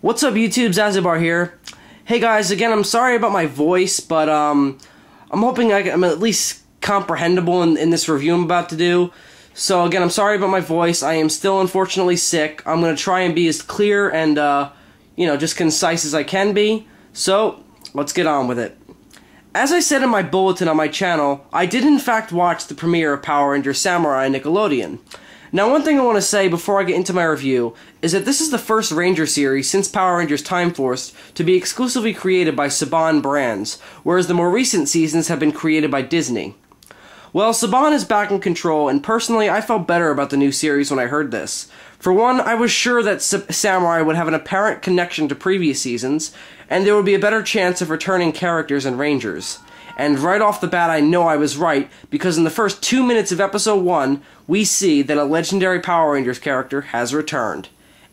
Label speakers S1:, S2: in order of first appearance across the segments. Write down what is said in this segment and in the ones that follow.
S1: What's up YouTube, Zazibar here. Hey guys, again, I'm sorry about my voice, but I'm hoping I'm at least comprehensible in this review I'm about to do. So again, I'm sorry about my voice. I am still unfortunately sick. I'm going to try and be as clear and, just concise as I can be. So, let's get on with it. As I said in my bulletin on my channel, I did in fact watch the premiere of Power Rangers Samurai on Nickelodeon. Now, one thing I want to say before I get into my review is that this is the first Ranger series since Power Rangers Time Force to be exclusively created by Saban Brands, whereas the more recent seasons have been created by Disney. Well, Saban is back in control, and personally, I felt better about the new series when I heard this. For one, I was sure that Samurai would have an apparent connection to previous seasons, and there would be a better chance of returning characters and Rangers. And right off the bat, I know I was right, because in the first 2 minutes of Episode 1, we see that a legendary Power Rangers character has returned.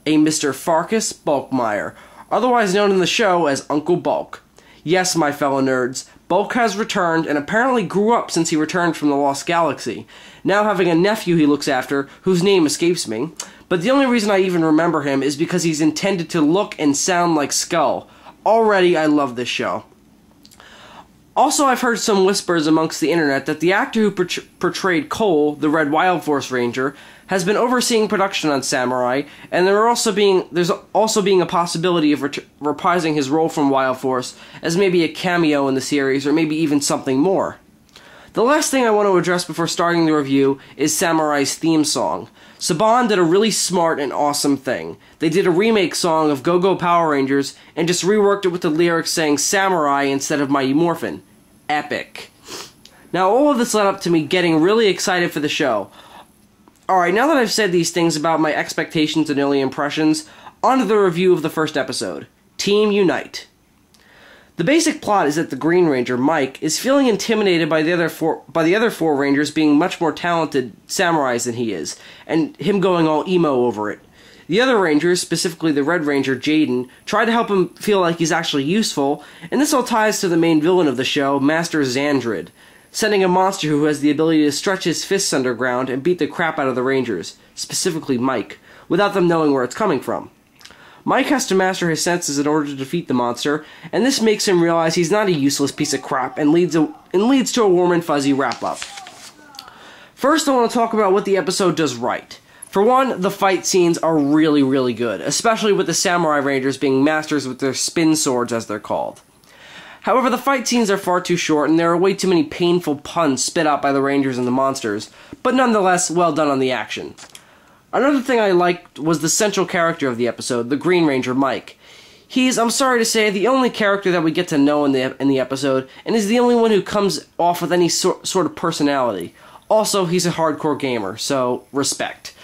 S1: A Mr. Farkas Bulkmeyer, otherwise known in the show as Uncle Bulk. Yes, my fellow nerds, Bulk has returned and apparently grew up since he returned from the Lost Galaxy, now having a nephew he looks after, whose name escapes me. But the only reason I even remember him is because he's intended to look and sound like Skull. Already, I love this show. Also, I've heard some whispers amongst the internet that the actor who portrayed Cole, the Red Wild Force Ranger, has been overseeing production on Samurai, and there's also being a possibility of reprising his role from Wild Force as maybe a cameo in the series, or maybe even something more. The last thing I want to address before starting the review is Samurai's theme song. Saban did a really smart and awesome thing. They did a remake song of Go Go Power Rangers and just reworked it with the lyrics saying Samurai instead of Mighty Morphin. Epic. Now, all of this led up to me getting really excited for the show. Alright, now that I've said these things about my expectations and early impressions, on to the review of the first episode. Team Unite. The basic plot is that the Green Ranger, Mike, is feeling intimidated by the other four Rangers being much more talented samurais than he is, and him going all emo over it. The other Rangers, specifically the Red Ranger, Jaden, try to help him feel like he's actually useful, and this all ties to the main villain of the show, Master Xandred, sending a monster who has the ability to stretch his fists underground and beat the crap out of the Rangers, specifically Mike, without them knowing where it's coming from. Mike has to master his senses in order to defeat the monster, and this makes him realize he's not a useless piece of crap and leads to a warm and fuzzy wrap-up. First, I want to talk about what the episode does right. For one, the fight scenes are really, really good, especially with the Samurai Rangers being masters with their spin swords, as they're called. However, the fight scenes are far too short, and there are way too many painful puns spit out by the Rangers and the monsters, but nonetheless, well done on the action. Another thing I liked was the central character of the episode, the Green Ranger, Mike. He's, I'm sorry to say, the only character that we get to know in the episode, and is the only one who comes off with any sort of personality. Also, he's a hardcore gamer, so respect.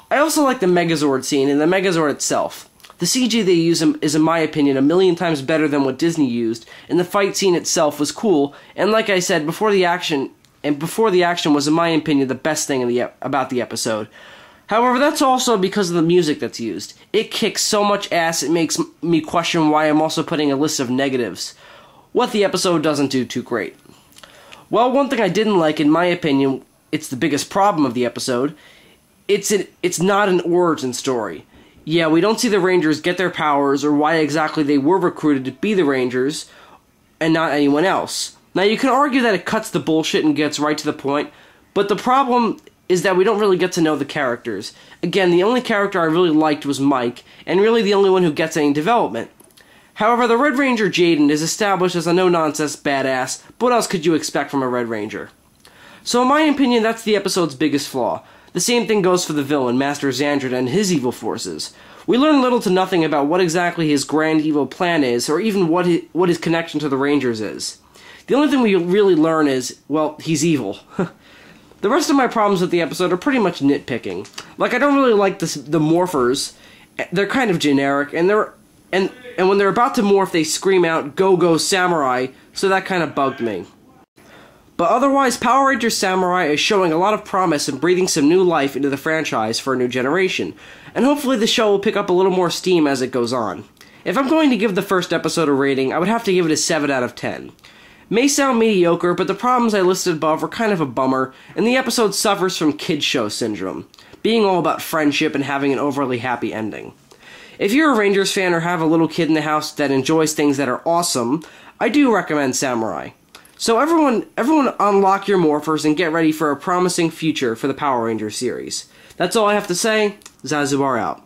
S1: I also like the Megazord scene and the Megazord itself. The CG they use is, in my opinion, a million times better than what Disney used, and the fight scene itself was cool, and like I said, before the action was, in my opinion, the best thing about the episode. However, that's also because of the music that's used. It kicks so much ass it makes me question why I'm also putting a list of negatives. What the episode doesn't do too great. Well, one thing I didn't like, in my opinion, it's the biggest problem of the episode. It's not an origin story. Yeah, we don't see the Rangers get their powers or why exactly they were recruited to be the Rangers and not anyone else. Now, you can argue that it cuts the bullshit and gets right to the point, but the problem is that we don't really get to know the characters. Again, the only character I really liked was Mike, and really the only one who gets any development. However, the Red Ranger Jaden is established as a no-nonsense badass, but what else could you expect from a Red Ranger? So in my opinion, that's the episode's biggest flaw. The same thing goes for the villain, Master Xandred, and his evil forces. We learn little to nothing about what exactly his grand evil plan is, or even what his connection to the Rangers is. The only thing we really learn is, well, he's evil. The rest of my problems with the episode are pretty much nitpicking. Like, I don't really like the morphers. They're kind of generic, and when they're about to morph, they scream out, "Go, go, Samurai," so that kind of bugged me. But otherwise, Power Rangers Samurai is showing a lot of promise and breathing some new life into the franchise for a new generation, and hopefully the show will pick up a little more steam as it goes on. If I'm going to give the first episode a rating, I would have to give it a 7 out of 10. May sound mediocre, but the problems I listed above are kind of a bummer, and the episode suffers from kid show syndrome, being all about friendship and having an overly happy ending. If you're a Rangers fan or have a little kid in the house that enjoys things that are awesome, I do recommend Samurai. So everyone unlock your morphers and get ready for a promising future for the Power Rangers series. That's all I have to say. Zazubar out.